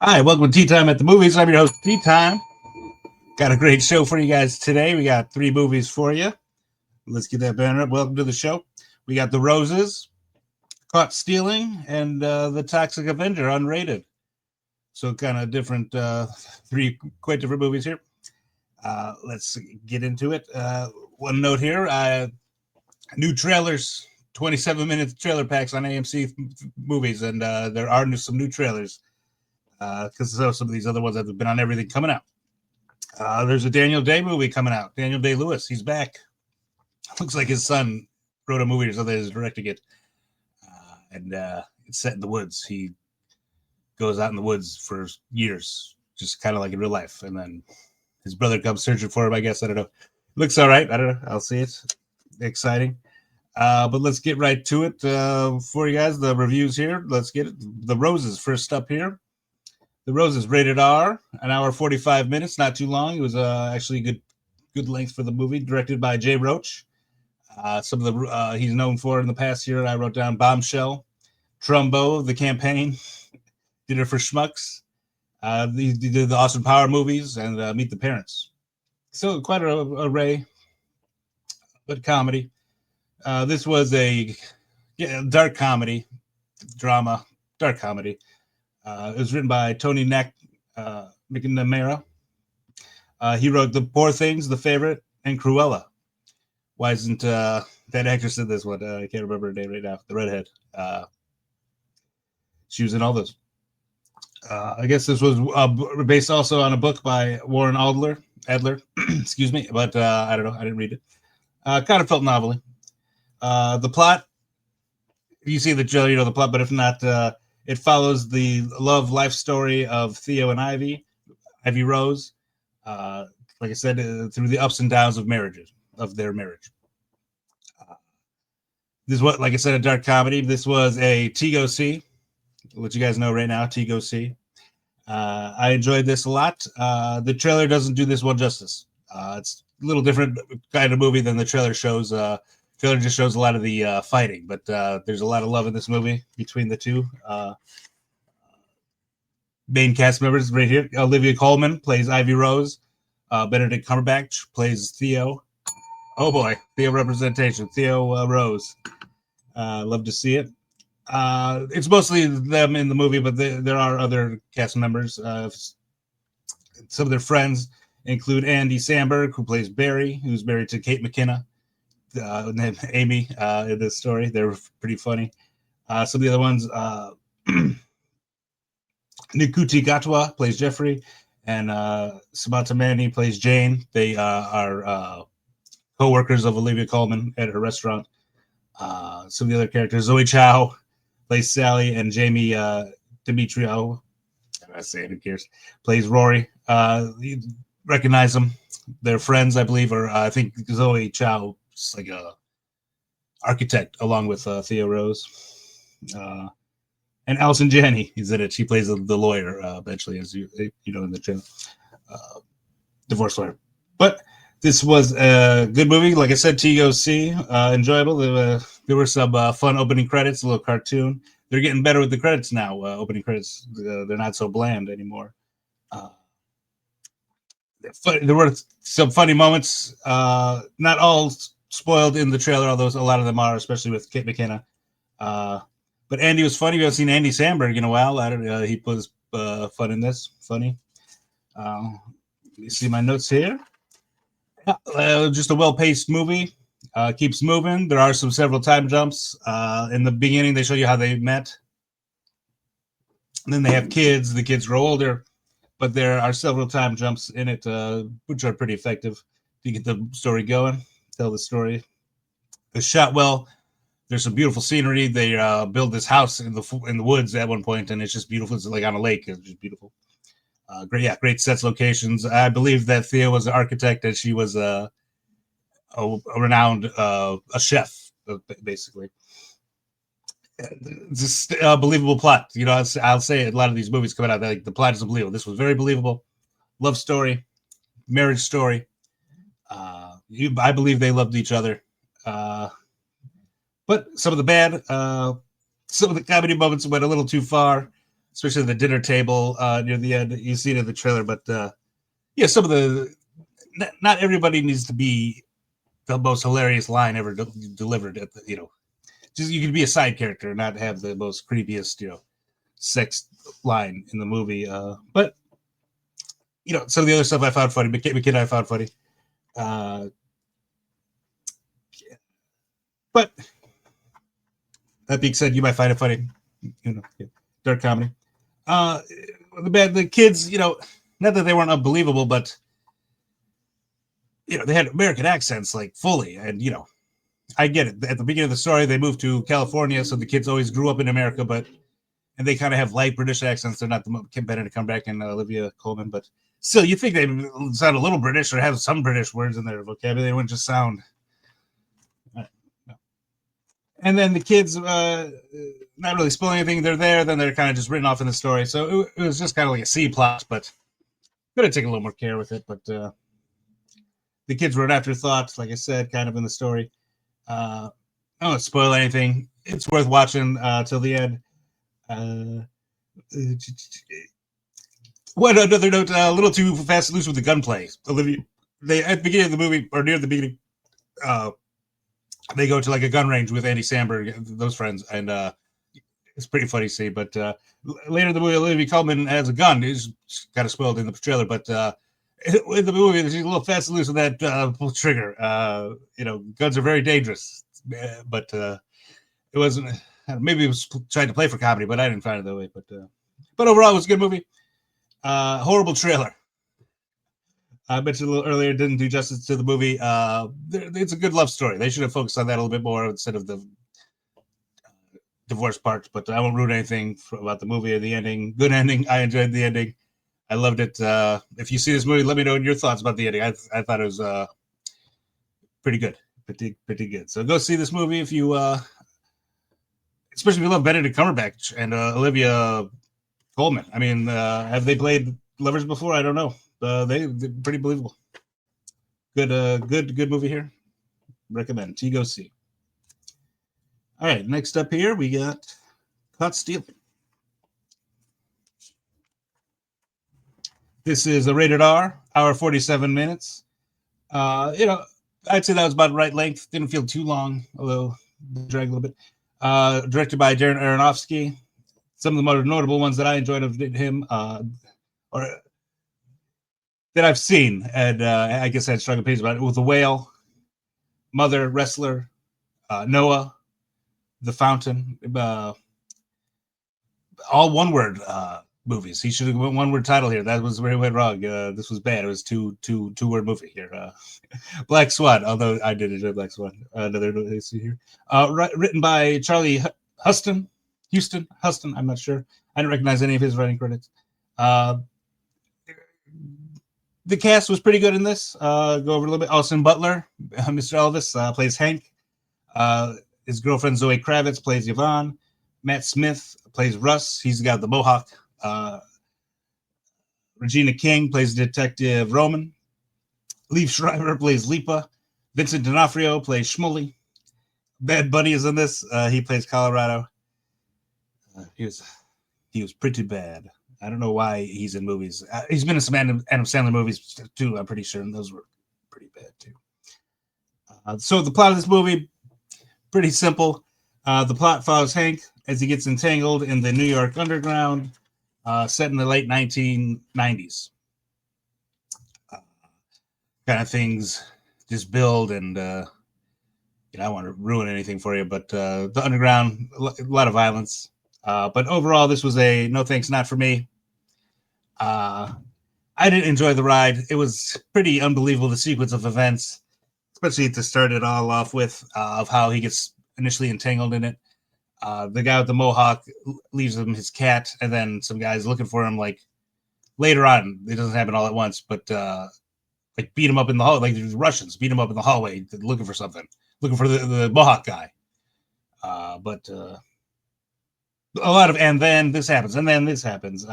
Hi, welcome to Tea Time at the Movies. I'm your host, Tea Time. Got a great show for you guys today. We got 3 movies for you. Let's get that banner up. Welcome to the show. We got The Roses, Caught Stealing, and The Toxic Avenger Unrated. So kind of different, 3 quite different movies here. Let's get into it. One note here, new trailers, 27-minute trailer packs on AMC movies, and there are some new trailers because some of these other ones that have been on everything coming out. There's a Daniel Day movie coming out. Daniel Day-Lewis, he's back. Looks like his son wrote a movie or something that is directing it. And it's set in the woods. He goes out in the woods for years, just kind of like in real life. And then his brother comes searching for him, I guess. I don't know. Looks all right. I don't know. I'll see it. Exciting. But let's get right to it for you guys. The reviews here. Let's get it. The Roses first up here. The Roses rated R, an hour 45 minutes, not too long. It was actually good length for the movie. Directed by Jay Roach. Some of the he's known for in the past year. I wrote down Bombshell, Trumbo, The Campaign, Dinner for Schmucks. He did the Austin Power movies and Meet the Parents. So quite an array, but comedy. This was a dark comedy, drama, dark comedy. It was written by Tony McNamara. He wrote The Poor Things, The Favorite, and Cruella. Why isn't that actress in this one? I can't remember her name right now. The redhead. She was in all those. I guess this was based also on a book by Warren Adler. Excuse me, but I don't know. I didn't read it. Kind of felt novelly. The plot, you see the plot, but if not, it follows the love life story of Theo and Ivy Rose. Like I said, through the ups and downs of their marriage. This is what, like I said, a dark comedy. This was a T-Go-C, which you guys know right now, T-Go-C. I enjoyed this a lot. The trailer doesn't do this one justice. It's a little different kind of movie than the trailer shows. Trailer just shows a lot of the fighting, but there's a lot of love in this movie between the two. Main cast members right here. Olivia Colman plays Ivy Rose. Benedict Cumberbatch plays Theo. Oh boy, Theo representation. Theo Rose. Love to see it. It's mostly them in the movie, but there are other cast members. Some of their friends include Andy Samberg, who plays Barry, who's married to Kate McKinnon. Named Amy in this story. They're pretty funny. Some of the other ones, Nikuti Gatwa plays Jeffrey, and Samantha Manny plays Jane. They are co-workers of Olivia Colman at her restaurant. Some of the other characters, Zoe Chow plays Sally, and Jamie Demetrio, I say it, who cares, plays Rory. You recognize them. They're friends, I believe, or I think Zoe Chow is like a architect along with Theo Rose. And Allison Janney is in it. She plays the lawyer eventually, as you know, in the channel. Divorce lawyer. But this was a good movie. Like I said, T-Go-C, enjoyable. There were some fun opening credits, a little cartoon. They're getting better with the credits now, opening credits. They're not so bland anymore. There were some funny moments, not all spoiled in the trailer, although a lot of them are, especially with Kate McKinnon. But Andy was funny. We haven't seen Andy Samberg in a while. He was fun in this. Funny. Let me see my notes here. Just a well-paced movie. Keeps moving. There are several time jumps. In the beginning, they show you how they met. And then they have kids. The kids grow older. But there are several time jumps in it, which are pretty effective to get the story going, tell the story. It's shot well. There's some beautiful scenery. They build this house in the woods at one point, and it's just beautiful. It's like on a lake. It's just beautiful. Great sets, locations. I believe that Thea was an architect, and she was a renowned a chef, basically. Just a believable plot. You know, I'll say a lot of these movies coming out, like the plot is unbelievable. This was very believable. Love story, marriage story. I believe they loved each other. But some of the comedy moments went a little too far. especially the dinner table near the end. You see it in the trailer, but yeah, some of the not everybody needs to be the most hilarious line ever delivered. At the, just you can be a side character and not have the most creepiest, sex line in the movie. But some of the other stuff I found funny. McKidd I found funny. But that being said, you might find it funny. Dark comedy. The kids, not that they weren't unbelievable, but they had American accents like fully, and I get it. At the beginning of the story, they moved to California, so the kids always grew up in America, and they kind of have light British accents. They're not the Kim Benedict Cumberbatch and Olivia Colman, but still, you think they sound a little British or have some British words in their vocabulary. They wouldn't just sound. And then the kids, not really spoiling anything. They're there, then they're kind of just written off in the story. So it was just kind of like a C plot, but could have taken a little more care with it. But the kids were an afterthought, like I said, kind of in the story. I don't spoil anything. It's worth watching till the end. One another note, a little too fast and loose with the gunplay. Olivia, they at the beginning of the movie, or near the beginning, they go to like a gun range with Andy Samberg, those friends, and it's pretty funny to see. But later in the movie, Olivia Colman has a gun. It's kind of spoiled in the trailer, but in the movie, she's a little fast and loose with that trigger. Guns are very dangerous, but it wasn't. Maybe it was trying to play for comedy, but I didn't find it that way. But overall, it was a good movie. Horrible trailer. I mentioned a little earlier, didn't do justice to the movie. It's a good love story. They should have focused on that a little bit more instead of the divorce part. But I won't ruin anything about the movie or the ending. Good ending. I enjoyed the ending. I loved it. If you see this movie, let me know your thoughts about the ending. I thought it was pretty good. Pretty good. So go see this movie if you, especially if you love Benedict Cumberbatch and Olivia Colman. I mean, have they played lovers before? I don't know. They're pretty believable. Good movie here. Recommend. To go see. All right, next up here we got Caught Stealing. This is a rated R, hour 47 minutes. I'd say that was about the right length. Didn't feel too long, although dragged a little bit. Directed by Darren Aronofsky. Some of the more notable ones that I enjoyed of him, or that I've seen, and I guess I had strong opinions about it, with The Whale, Mother, Wrestler, Noah, The Fountain, all one-word movies. He should have went one-word title here. That was where he went wrong. This was bad. It was two-word movie here. Black Swan, although I did enjoy Black Swan. Another see here. Written by Charlie Huston. I'm not sure. I didn't recognize any of his writing credits. The cast was pretty good in this. Go over a little bit. Austin Butler, Mr. Elvis, plays Hank. His girlfriend Zoe Kravitz plays Yvonne. Matt Smith plays Russ. He's the guy with the mohawk. Regina King plays Detective Roman. Liev Schreiber plays Lipa. Vincent D'Onofrio plays Shmuley. Bad Bunny is in this. He plays Colorado. He was pretty bad. I don't know why he's in movies. He's been in some Adam Sandler movies too, I'm pretty sure, and those were pretty bad too. So the plot of this movie, pretty simple. The plot follows Hank as he gets entangled in the New York underground, set in the late 1990s. Kind of things just build, and I don't want to ruin anything for you, but the underground, a lot of violence. But overall, this was a no thanks, not for me. I didn't enjoy the ride. It was pretty unbelievable, the sequence of events, especially to start it all off with, of how he gets initially entangled in it. The guy with the mohawk leaves him his cat, and then some guys looking for him, like, later on. It doesn't happen all at once, but like beat him up in the hall, like the Russians beat him up in the hallway looking for something, looking for the mohawk guy. But a lot of, and then this happens, and then this happens.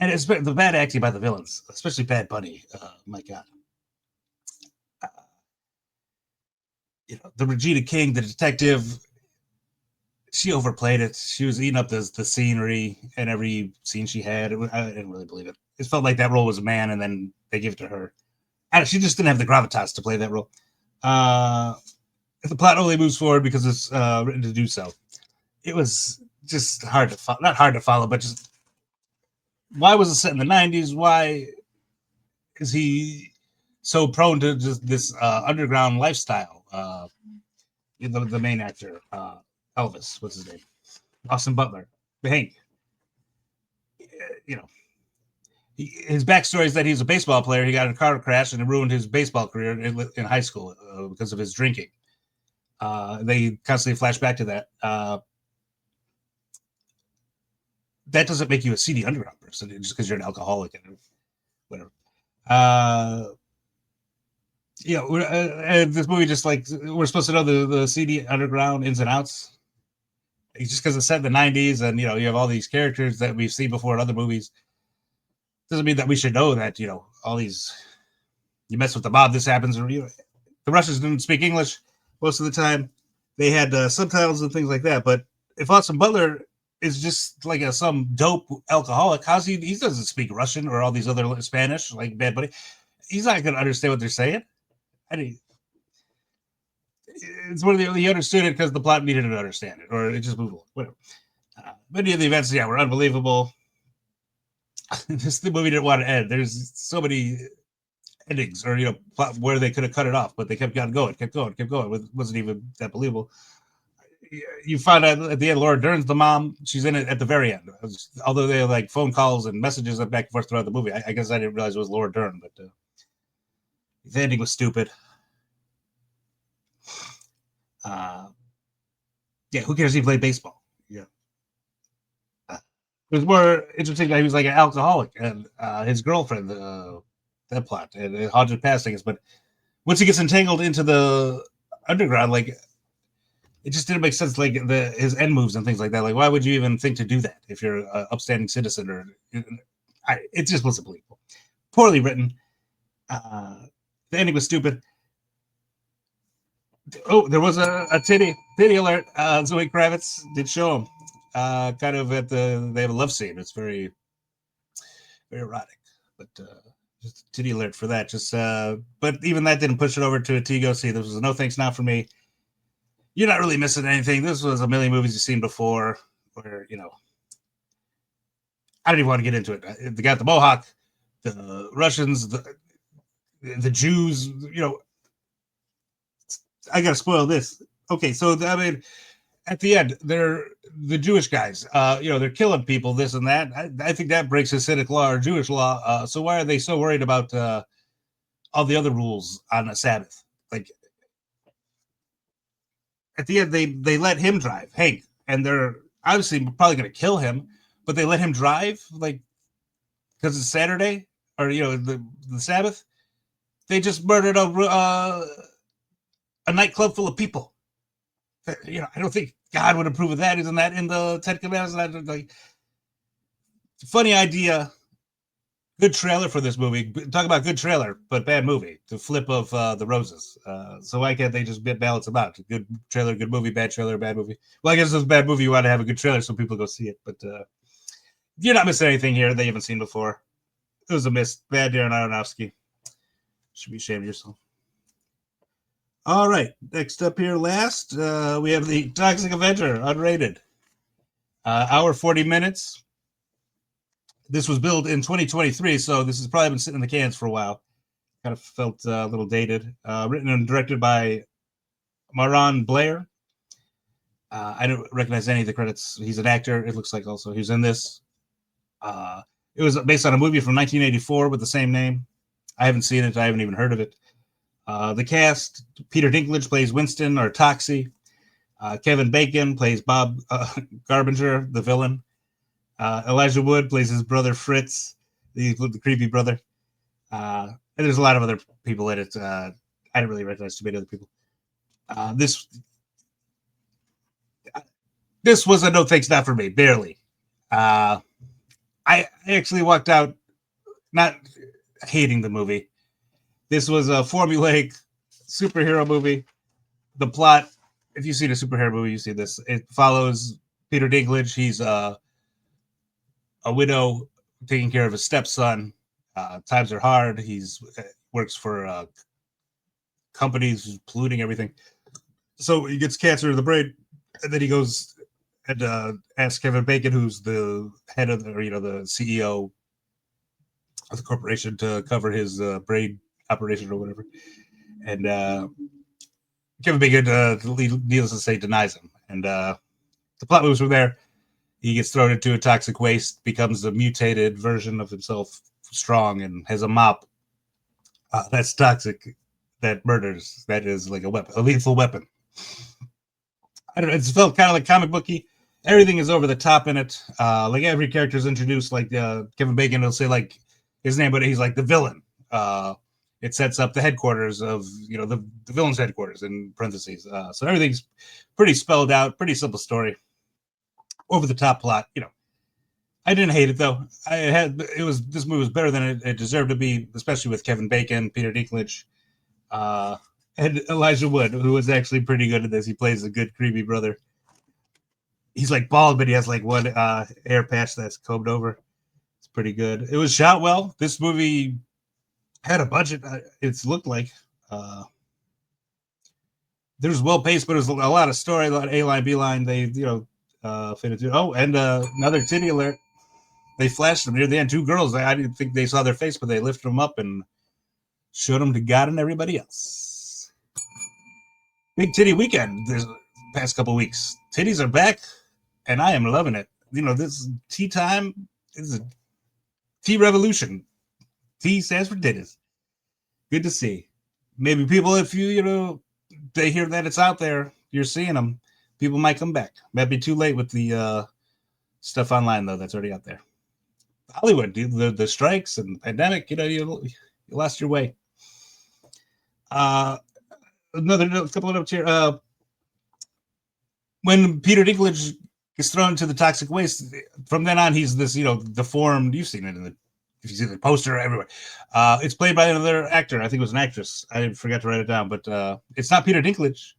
And it's the bad acting by the villains, especially Bad Bunny. My God. The Regina King, the detective, she overplayed it. She was eating up the scenery and every scene she had. I didn't really believe it. It felt like that role was a man, and then they give it to her. She just didn't have the gravitas to play that role. The plot only moves forward because it's written to do so. It was just hard to follow. Not hard to follow, but just why was it set in the 90s? Why is he so prone to just this underground lifestyle? The main actor, Elvis, what's his name? Austin Butler, Hank. You know, his backstory is that he's a baseball player. He got in a car crash and it ruined his baseball career in high school because of his drinking. They constantly flash back to that. That doesn't make you a seedy underground person just because you're an alcoholic and whatever. This movie just like we're supposed to know the seedy underground ins and outs. Just because it's set in the 90s and you have all these characters that we've seen before in other movies doesn't mean that we should know that all these you mess with the mob, this happens. Or the Russians didn't speak English most of the time. They had subtitles and things like that. But if Austin Butler is just like some dope alcoholic, how's he doesn't speak Russian or all these other Spanish like Bad Buddy. He's not going to understand what they're saying. It's one of the he understood it because the plot needed to understand it, or it just moved along. Whatever. Many of the events, were unbelievable. The movie didn't want to end. There's so many endings, or plot where they could have cut it off, but they kept going. It wasn't even that believable. You find out at the end, Laura Dern's the mom. She's in it at the very end. Although they have like phone calls and messages back and forth throughout the movie. I guess I didn't realize it was Laura Dern, but the ending was stupid. Who cares? He played baseball. Yeah. It was more interesting that he was like an alcoholic and his girlfriend, that plot and haunted pastings. But once he gets entangled into the underground, like it just didn't make sense. Like his end moves and things like that. Like, why would you even think to do that if you're an upstanding citizen? Or it just wasn't believable. Poorly written. The ending was stupid. Oh, there was a titty alert. Zoe Kravitz did show him. Kind of they have a love scene. It's very, very erotic. But just a titty alert for that. But even that didn't push it over to a T-go see. This was a no thanks not for me. You're not really missing anything. This was a million movies you've seen before. Where I don't even want to get into it. They got the Mohawk, the Russians, the Jews. I gotta spoil this. Okay, so at the end, they're the Jewish guys. They're killing people, this and that. I think that breaks Hasidic law or Jewish law. So why are they so worried about all the other rules on a Sabbath? Like at the end, they let him drive, Hank, and they're obviously probably going to kill him, but they let him drive, like because it's Saturday or the Sabbath. They just murdered a nightclub full of people. I don't think God would approve of that. Isn't that in the Ten Commandments? Like, funny idea. Good trailer for this movie. Talk about good trailer, but bad movie. The flip of the roses. So why can't they just balance them out? Good trailer, good movie, bad trailer, bad movie. Well, I guess it's a bad movie. You want to have a good trailer so people go see it. But you're not missing anything here they haven't seen before. It was a miss. Bad Darren Aronofsky. Should be ashamed of yourself. All right, next up here, last, we have the Toxic Avenger Unrated. Hour 40 minutes. This was built in 2023, so this has probably been sitting in the cans for a while. Kind of felt a little dated. Written and directed by Maron Blair. I don't recognize any of the credits. He's an actor, it looks like also. He's in this. It was based on a movie from 1984 with the same name. I haven't seen it. I haven't even heard of it. The cast, Peter Dinklage plays Winston or Toxie. Kevin Bacon plays Bob Garbinger, the villain. Elijah Wood plays his brother Fritz, the creepy brother. And there's a lot of other people in it. I didn't really recognize too many other people. This was a no thanks not for me, barely. I actually walked out not hating the movie. This was a formulaic superhero movie. The plot if you see the superhero movie, you see this. It follows Peter Dinklage. He's a widow taking care of his stepson. Times are hard. He's works for companies polluting everything. So he gets cancer of the brain, and then he goes and asks Kevin Bacon, who's the head of the, or, the CEO of the corporation, to cover his brain operation or whatever. And Kevin Bacon, needless to say, denies him. And the plot moves from there. He gets thrown into a toxic waste, becomes a mutated version of himself, strong, and has a mop that's toxic, that murders. That is like a weapon, a lethal weapon. I don't know. It's felt kind of like comic booky. Everything is over the top in it. Like every character is introduced. Like Kevin Bacon will say like his name, but he's like the villain. It sets up the headquarters of the villain's headquarters in parentheses. So everything's pretty spelled out. Pretty simple story. Over the top plot. I didn't hate it though. This movie was better than it deserved to be, especially with Kevin Bacon, Peter Dinklage, and Elijah Wood, who was actually pretty good at this. He plays a good creepy brother. He's like bald, but he has like one hair patch that's combed over. It's pretty good. It was shot well. This movie had a budget. It's looked like there was well paced, but it was a lot of story, a lot of A line, B line. They fit it through. Oh, and another titty alert. They flashed them near the end. Two girls. I didn't think they saw their face, but they lifted them up and showed them to God and everybody else. Big titty weekend this past couple weeks. Titties are back, and I am loving it. This tea time is a tea revolution. T stands for titties. Good to see. Maybe people, if they hear that it's out there, you're seeing them, people might come back. Might be too late with the stuff online, though, that's already out there. Hollywood, the strikes and the pandemic, you lost your way. Another couple of notes here. When Peter Dinklage gets thrown into the toxic waste, from then on, he's this, deformed. You've seen it if you see the poster everywhere. It's played by another actor. I think it was an actress. I forgot to write it down, but it's not Peter Dinklage.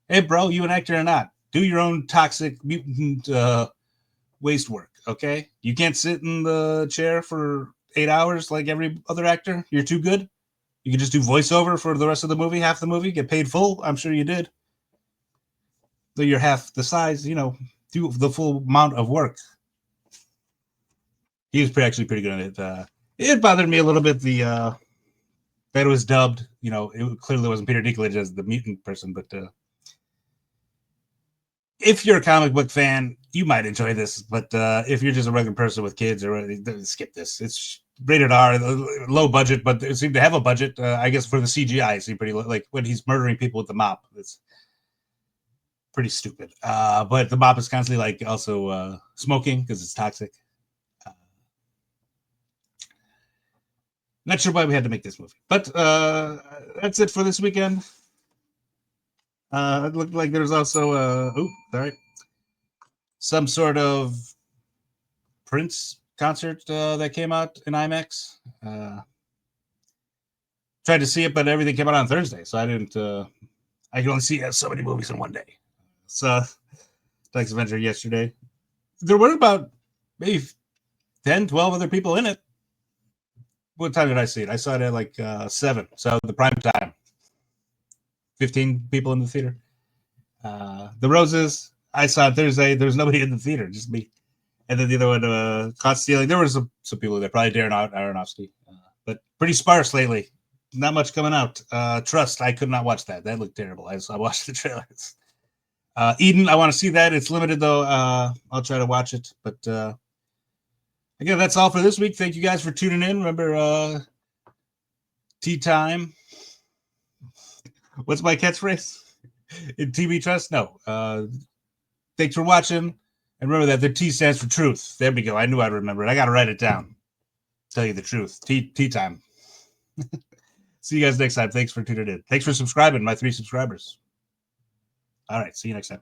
Hey, bro, you an actor or not? Do your own toxic mutant waste work, okay? You can't sit in the chair for 8 hours like every other actor. You're too good. You can just do voiceover for the rest of the movie, half the movie, get paid full. I'm sure you did. Though you're half the size, do the full amount of work. He was actually pretty good at it. It bothered me a little bit that it was dubbed. It clearly wasn't Peter Dinklage as the mutant person, but if you're a comic book fan, you might enjoy this. But if you're just a regular person with kids, skip this. It's rated R, low budget, but it seemed to have a budget. I guess for the CGI, it seemed pretty like when he's murdering people with the mop. It's pretty stupid. But the mop is constantly like also smoking because it's toxic. Not sure why we had to make this movie, but that's it for this weekend. It looked like there's also some sort of Prince concert that came out in IMAX. Tried to see it, but everything came out on Thursday, so I didn't. I can only see so many movies in one day. So, Toxic Avenger yesterday. There were about maybe 10, 12 other people in it. What time did I see it? I saw it at like 7, so the prime time. 15 people in the theater. The Roses, I saw it Thursday. There was nobody in the theater, just me. And then the other one, Caught Stealing. There were some people there, probably Darren Aronofsky. But pretty sparse lately. Not much coming out. Trust, I could not watch that. That looked terrible. I watched the trailers. Eden, I want to see that. It's limited, though. I'll try to watch it. But again, that's all for this week. Thank you guys for tuning in. Remember, tea time. What's my catchphrase? In TV Trust? No. Thanks for watching. And remember that the T stands for truth. There we go. I knew I'd remember it. I got to write it down. Tell you the truth. Tea time. See you guys next time. Thanks for tuning in. Thanks for subscribing, my 3 subscribers. All right. See you next time.